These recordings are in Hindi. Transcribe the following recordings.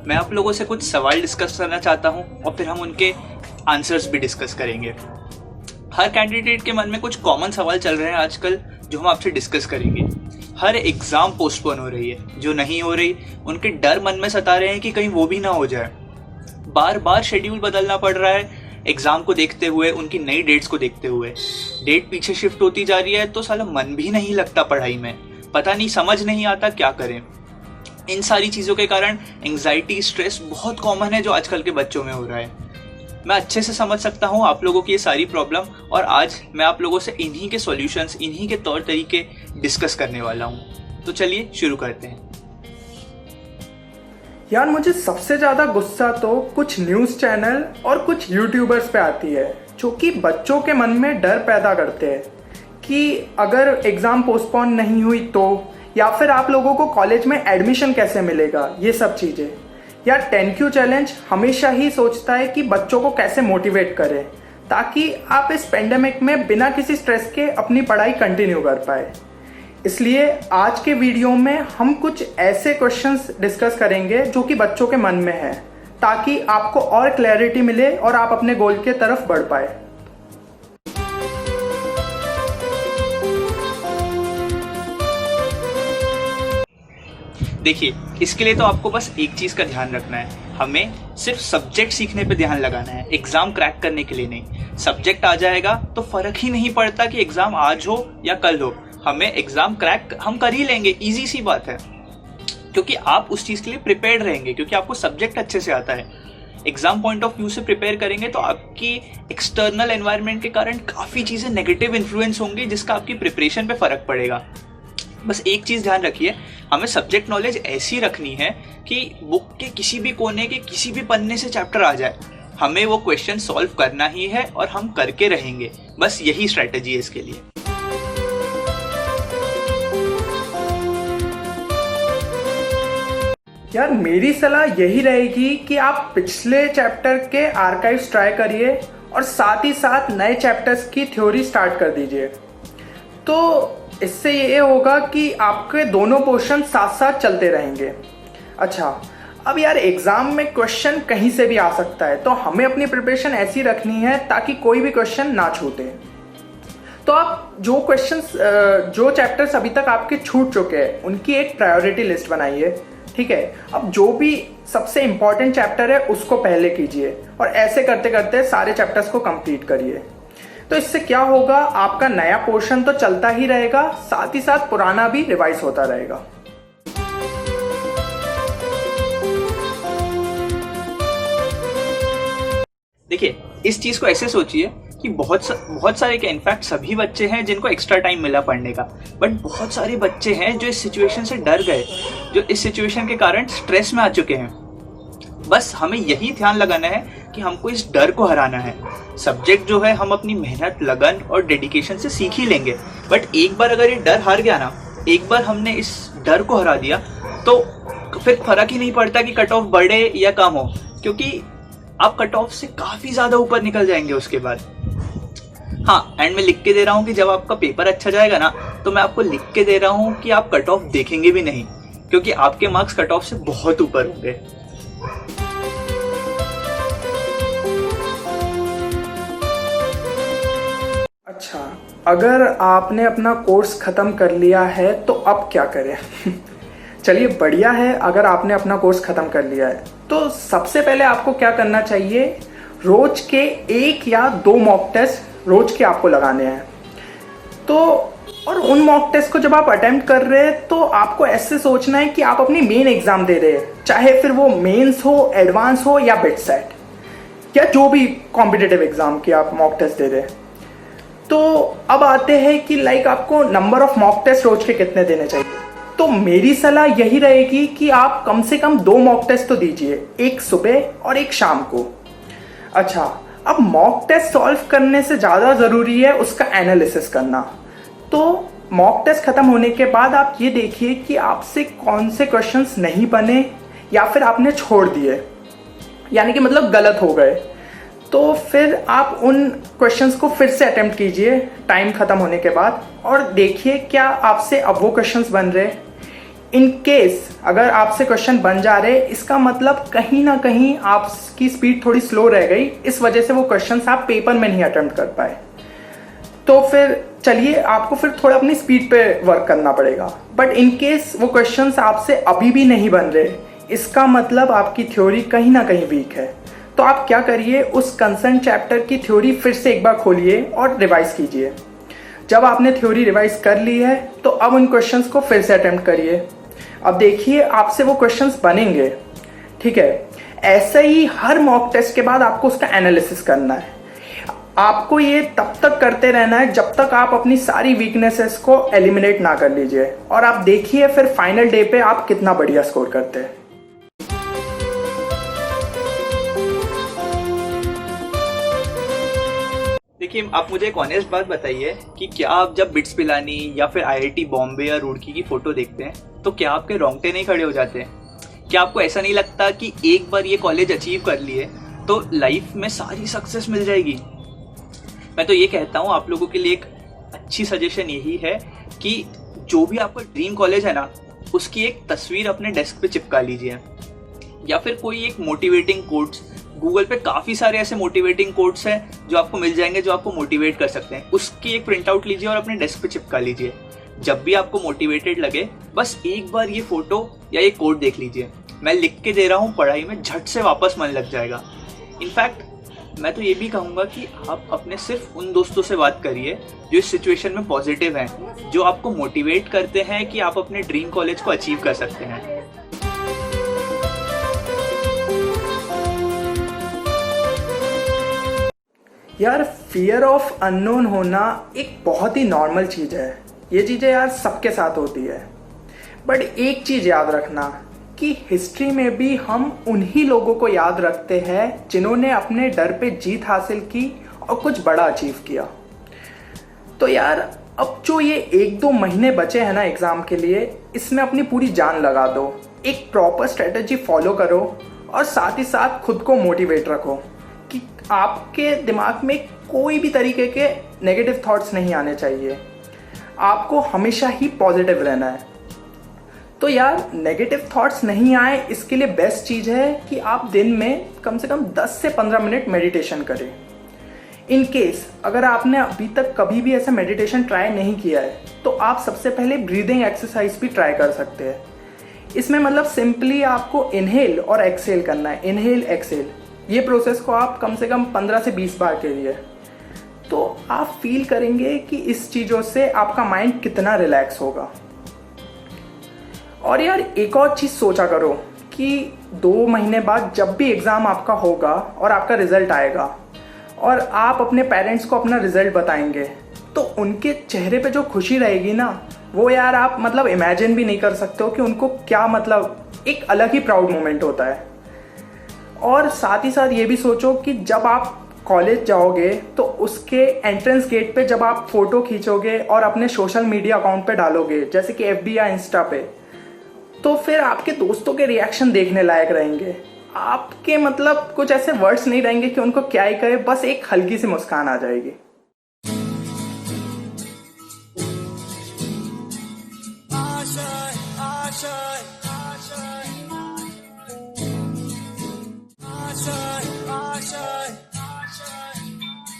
मैं आप लोगों से कुछ सवाल डिस्कस करना चाहता हूं और फिर हम उनके आंसर्स भी डिस्कस करेंगे। हर कैंडिडेट के मन में कुछ कॉमन सवाल चल रहे हैं आजकल जो हम आपसे डिस्कस करेंगे। हर एग्ज़ाम पोस्टपोन हो रही है, जो नहीं हो रही उनके डर मन में सता रहे हैं कि कहीं वो भी ना हो जाए। बार बार शेड्यूल बदलना पड़ रहा है एग्ज़ाम को देखते हुए, उनकी नई डेट्स को देखते हुए। डेट पीछे शिफ्ट होती जा रही है तो साला मन भी नहीं लगता पढ़ाई में, पता नहीं समझ नहीं आता क्या करें। इन सारी चीज़ों के कारण एंग्जाइटी, स्ट्रेस बहुत कॉमन है जो आजकल के बच्चों में हो रहा है। मैं अच्छे से समझ सकता हूँ आप लोगों की ये सारी प्रॉब्लम और आज मैं आप लोगों से इन्हीं के सॉल्यूशंस, इन्हीं के तौर तरीके डिस्कस करने वाला हूँ। तो चलिए शुरू करते हैं। यार मुझे सबसे ज़्यादा गुस्सा तो कुछ न्यूज़ चैनल और कुछ यूट्यूबर्स पे आती है जो कि बच्चों के मन में डर पैदा करते हैं कि अगर एग्ज़ाम पोस्टपोन नहीं हुई तो, या फिर आप लोगों को कॉलेज में एडमिशन कैसे मिलेगा, ये सब चीज़ें। यार 10Q चैलेंज हमेशा ही सोचता है कि बच्चों को कैसे मोटिवेट करें ताकि आप इस पेंडेमिक में बिना किसी स्ट्रेस के अपनी पढ़ाई कंटिन्यू कर पाए। इसलिए आज के वीडियो में हम कुछ ऐसे क्वेश्चंस डिस्कस करेंगे जो कि बच्चों के मन में है, ताकि आपको और क्लैरिटी मिले और आप अपने गोल के तरफ बढ़ पाए। देखिए, इसके लिए तो आपको बस एक चीज़ का ध्यान रखना है, हमें सिर्फ सब्जेक्ट सीखने पे ध्यान लगाना है, एग्ज़ाम क्रैक करने के लिए नहीं। सब्जेक्ट आ जाएगा तो फ़र्क ही नहीं पड़ता कि एग्ज़ाम आज हो या कल हो, हमें एग्ज़ाम क्रैक हम कर ही लेंगे, ईजी सी बात है। क्योंकि आप उस चीज़ के लिए प्रिपेयर्ड रहेंगे, क्योंकि आपको सब्जेक्ट अच्छे से आता है। एग्ज़ाम पॉइंट ऑफ व्यू से प्रिपेयर करेंगे तो आपकी एक्सटर्नल एनवायरनमेंट के कारण काफ़ी चीज़ें नेगेटिव इन्फ्लुएंस होंगी जिसका आपकी प्रिपरेशन पे फ़र्क पड़ेगा। बस एक चीज़ ध्यान रखिए, हमें सब्जेक्ट नॉलेज ऐसी रखनी है कि बुक के किसी भी कोने के किसी भी पन्ने से चैप्टर आ जाए, हमें वो क्वेश्चन सॉल्व करना ही है और हम करके रहेंगे। बस यही स्ट्रैटेजी है इसके लिए। यार मेरी सलाह यही रहेगी कि आप पिछले चैप्टर के आर्काइव्स ट्राई करिए और साथ ही साथ नए चैप्टर्स की थ्योरी स्टार्ट कर दीजिए। तो इससे ये होगा कि आपके दोनों पोर्शन साथ साथ चलते रहेंगे। अच्छा, अब यार एग्ज़ाम में क्वेश्चन कहीं से भी आ सकता है, तो हमें अपनी प्रिपरेशन ऐसी रखनी है ताकि कोई भी क्वेश्चन ना छूटे। तो आप जो चैप्टर्स अभी तक आपके छूट चुके हैं उनकी एक प्रायोरिटी लिस्ट बनाइए, ठीक है। अब जो भी सबसे इंपॉर्टेंट चैप्टर है उसको पहले कीजिए और ऐसे करते करते सारे चैप्टर्स को कंप्लीट करिए। तो इससे क्या होगा, आपका नया पोर्शन तो चलता ही रहेगा, साथ ही साथ पुराना भी रिवाइज होता रहेगा। देखिए, इस चीज़ को ऐसे सोचिए कि बहुत सारे क्या, इनफैक्ट सभी बच्चे हैं जिनको एक्स्ट्रा टाइम मिला पढ़ने का, बट बहुत सारे बच्चे हैं जो इस सिचुएशन से डर गए, जो इस सिचुएशन के कारण स्ट्रेस में आ चुके हैं। बस हमें यही ध्यान लगाना है कि हमको इस डर को हराना है। सब्जेक्ट जो है हम अपनी मेहनत, लगन और डेडिकेशन से सीख ही लेंगे, बट एक बार अगर ये डर हार गया ना, एक बार हमने इस डर को हरा दिया तो फिर फर्क ही नहीं पड़ता कि कट ऑफ बढ़े या कम हो, क्योंकि आप कट ऑफ से काफ़ी ज़्यादा ऊपर निकल जाएंगे उसके बाद। हाँ, एंड मैं लिख के दे रहा हूँ कि जब आपका पेपर अच्छा जाएगा ना, तो मैं आपको लिख के दे रहा हूँ कि आप कट ऑफ देखेंगे भी नहीं, क्योंकि आपके मार्क्स कट ऑफ से बहुत ऊपर होंगे। अच्छा, अगर आपने अपना कोर्स ख़त्म कर लिया है तो अब क्या करें? चलिए, बढ़िया है। अगर आपने अपना कोर्स ख़त्म कर लिया है तो सबसे पहले आपको क्या करना चाहिए, रोज के 1 या 2 मॉक टेस्ट रोज के आपको लगाने हैं। तो और उन मॉक टेस्ट को जब आप अटेम्प्ट कर रहे हैं तो आपको ऐसे सोचना है कि आप अपनी मेन एग्जाम दे रहे हैं, चाहे फिर वो मेंस हो, एडवांस हो या बिट सेट या जो भी कॉम्पिटिटिव एग्जाम की आप मॉक टेस्ट दे रहे हैं। तो अब आते हैं कि आपको नंबर ऑफ मॉक टेस्ट रोज के कितने देने चाहिए। तो मेरी सलाह यही रहेगी कि आप कम से कम 2 मॉक टेस्ट तो दीजिए, एक सुबह और एक शाम को। अच्छा, अब मॉक टेस्ट सॉल्व करने से ज़्यादा ज़रूरी है उसका एनालिसिस करना। तो मॉक टेस्ट खत्म होने के बाद आप ये देखिए कि आपसे कौन से क्वेश्चंस नहीं बने या फिर आपने छोड़ दिए, यानी कि मतलब गलत हो गए। तो फिर आप उन क्वेश्चंस को फिर से अटेम्प्ट कीजिए टाइम ख़त्म होने के बाद और देखिए क्या आपसे अब वो क्वेश्चंस बन रहे। इन केस अगर आपसे क्वेश्चन बन जा रहे, इसका मतलब कहीं ना कहीं आपकी स्पीड थोड़ी स्लो रह गई, इस वजह से वो क्वेश्चंस आप पेपर में नहीं अटेम्प्ट कर पाए। तो फिर चलिए आपको फिर थोड़ा अपनी स्पीड पे वर्क करना पड़ेगा। बट इन केस वो क्वेश्चंस आपसे अभी भी नहीं बन रहे, इसका मतलब आपकी थ्योरी कहीं ना कहीं वीक है। तो आप क्या करिए, उस कंसर्न चैप्टर की थ्योरी फिर से एक बार खोलिए और रिवाइज कीजिए। जब आपने थ्योरी रिवाइज कर ली है तो अब उन क्वेश्चंस को फिर से अटेम्प्ट करिए। अब देखिए आपसे वो क्वेश्चंस बनेंगे, ठीक है। ऐसे ही हर मॉक टेस्ट के बाद आपको उसका एनालिसिस करना है। आपको ये तब तक करते रहना है जब तक आप अपनी सारी वीकनेसेस को एलिमिनेट ना कर लीजिए, और आप देखिए फिर फाइनल डे पे आप कितना बढ़िया स्कोर करते हैं। देखिए, आप मुझे एक ऑनेस्ट बात बताइए कि क्या आप जब बिट्स पिलानी या फिर आईआईटी बॉम्बे या रुड़की की फोटो देखते हैं तो क्या आपके रोंगटे नहीं खड़े हो जाते हैं? क्या आपको ऐसा नहीं लगता कि एक बार ये कॉलेज अचीव कर लिए तो लाइफ में सारी सक्सेस मिल जाएगी? मैं तो ये कहता हूँ आप लोगों के लिए एक अच्छी सजेशन यही है कि जो भी आपका ड्रीम कॉलेज है ना, उसकी एक तस्वीर अपने डेस्क पे चिपका लीजिए, या फिर कोई एक मोटिवेटिंग कोट्स, गूगल पे काफ़ी सारे ऐसे मोटिवेटिंग कोट्स हैं जो आपको मिल जाएंगे जो आपको मोटिवेट कर सकते हैं, उसकी एक प्रिंट आउट लीजिए और अपने डेस्क पे चिपका लीजिए। जब भी आपको मोटिवेटेड लगे बस एक बार ये फोटो या ये कोट देख लीजिए। मैं लिख के दे रहा हूँ, पढ़ाई में झट से वापस मन लग जाएगा। इनफैक्ट मैं तो ये भी कहूँगा कि आप अपने सिर्फ उन दोस्तों से बात करिए जो इस सिचुएशन में पॉजिटिव हैं, जो आपको मोटिवेट करते हैं कि आप अपने ड्रीम कॉलेज को अचीव कर सकते हैं। यार फियर ऑफ अननोन होना एक बहुत ही नॉर्मल चीज़ है। ये चीज़ें यार सबके साथ होती है। बट एक चीज़ याद रखना कि हिस्ट्री में भी हम उन्हीं लोगों को याद रखते हैं जिन्होंने अपने डर पे जीत हासिल की और कुछ बड़ा अचीव किया। तो यार अब जो ये 1-2 महीने बचे हैं ना एग्ज़ाम के लिए, इसमें अपनी पूरी जान लगा दो, एक प्रॉपर स्ट्रेटजी फॉलो करो और साथ ही साथ खुद को मोटिवेट रखो कि आपके दिमाग में कोई भी तरीके के नेगेटिव थॉट्स नहीं आने चाहिए। आपको हमेशा ही पॉजिटिव रहना है। तो यार नेगेटिव थॉट्स नहीं आए, इसके लिए बेस्ट चीज़ है कि आप दिन में कम से कम 10 से 15 मिनट मेडिटेशन करें। इन केस अगर आपने अभी तक कभी भी ऐसा मेडिटेशन ट्राई नहीं किया है तो आप सबसे पहले ब्रीदिंग एक्सरसाइज भी ट्राई कर सकते हैं। इसमें मतलब सिंपली आपको इनहेल और एक्सेल करना है, इनहेल एक्सेल। ये प्रोसेस को आप कम से कम 15 से 20 बार करिए, तो आप फील करेंगे कि इस चीज़ों से आपका माइंड कितना रिलैक्स होगा। और यार एक और चीज़ सोचा करो कि 2 महीने बाद जब भी एग्ज़ाम आपका होगा और आपका रिज़ल्ट आएगा और आप अपने पेरेंट्स को अपना रिज़ल्ट बताएंगे, तो उनके चेहरे पे जो खुशी रहेगी ना, वो यार आप मतलब इमेजिन भी नहीं कर सकते हो कि उनको क्या, मतलब एक अलग ही प्राउड मोमेंट होता है। और साथ ही साथ ये भी सोचो कि जब आप कॉलेज जाओगे तो उसके एंट्रेंस गेट पे जब आप फ़ोटो खींचोगे और अपने सोशल मीडिया अकाउंट पे डालोगे, जैसे कि FB या इंस्टा पे, तो फिर आपके दोस्तों के रिएक्शन देखने लायक रहेंगे। आपके मतलब कुछ ऐसे वर्ड्स नहीं रहेंगे कि उनको क्या ही कहे, बस एक हल्की सी मुस्कान आ जाएगी।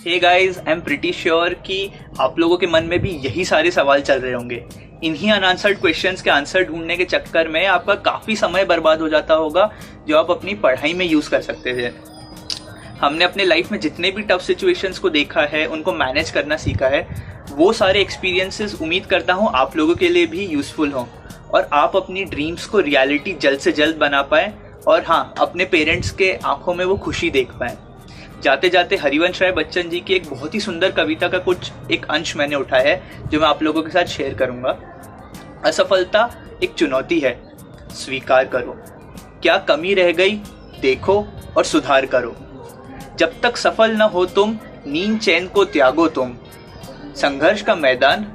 Hey guys, I am pretty sure कि आप लोगों के मन में भी यही सारे सवाल चल रहे होंगे। इन्हीं अनआंसर्ड क्वेश्चंस के आंसर ढूंढने के चक्कर में आपका काफ़ी समय बर्बाद हो जाता होगा जो आप अपनी पढ़ाई में यूज़ कर सकते थे। हमने अपने लाइफ में जितने भी टफ सिचुएशंस को देखा है, उनको मैनेज करना सीखा है, वो सारे एक्सपीरियंसेस उम्मीद करता हूँ आप लोगों के लिए भी यूज़फुल हों और आप अपनी ड्रीम्स को रियलिटी जल्द से जल्द बना पाएँ और हाँ, अपने पेरेंट्स के आंखों में वो खुशी देख पाएँ। जाते जाते हरिवंश राय बच्चन जी की एक बहुत ही सुंदर कविता का कुछ एक अंश मैंने उठाया है जो मैं आप लोगों के साथ शेयर करूंगा। असफलता एक चुनौती है, स्वीकार करो। क्या कमी रह गई देखो और सुधार करो। जब तक सफल न हो तुम, नींद चैन को त्यागो तुम। संघर्ष का मैदान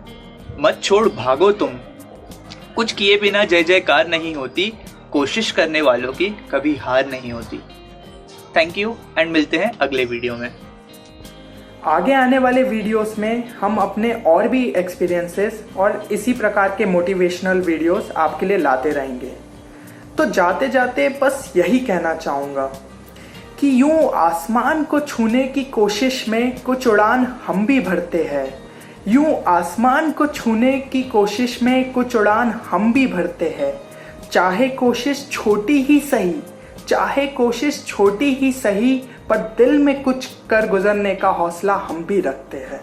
मत छोड़ भागो तुम। कुछ किए बिना जय जयकार नहीं होती, कोशिश करने वालों की कभी हार नहीं होती। थैंक यू एंड मिलते हैं अगले वीडियो में। आगे आने वाले वीडियोस में हम अपने और भी एक्सपीरियंसेस और इसी प्रकार के मोटिवेशनल वीडियोस आपके लिए लाते रहेंगे। तो जाते जाते बस यही कहना चाहूँगा कि यूं आसमान को छूने की कोशिश में कुछ उड़ान हम भी भरते हैं, यूं आसमान को छूने की कोशिश में कुछ उड़ान हम भी भरते हैं। चाहे कोशिश छोटी ही सही, चाहे कोशिश छोटी ही सही, पर दिल में कुछ कर गुजरने का हौसला हम भी रखते हैं।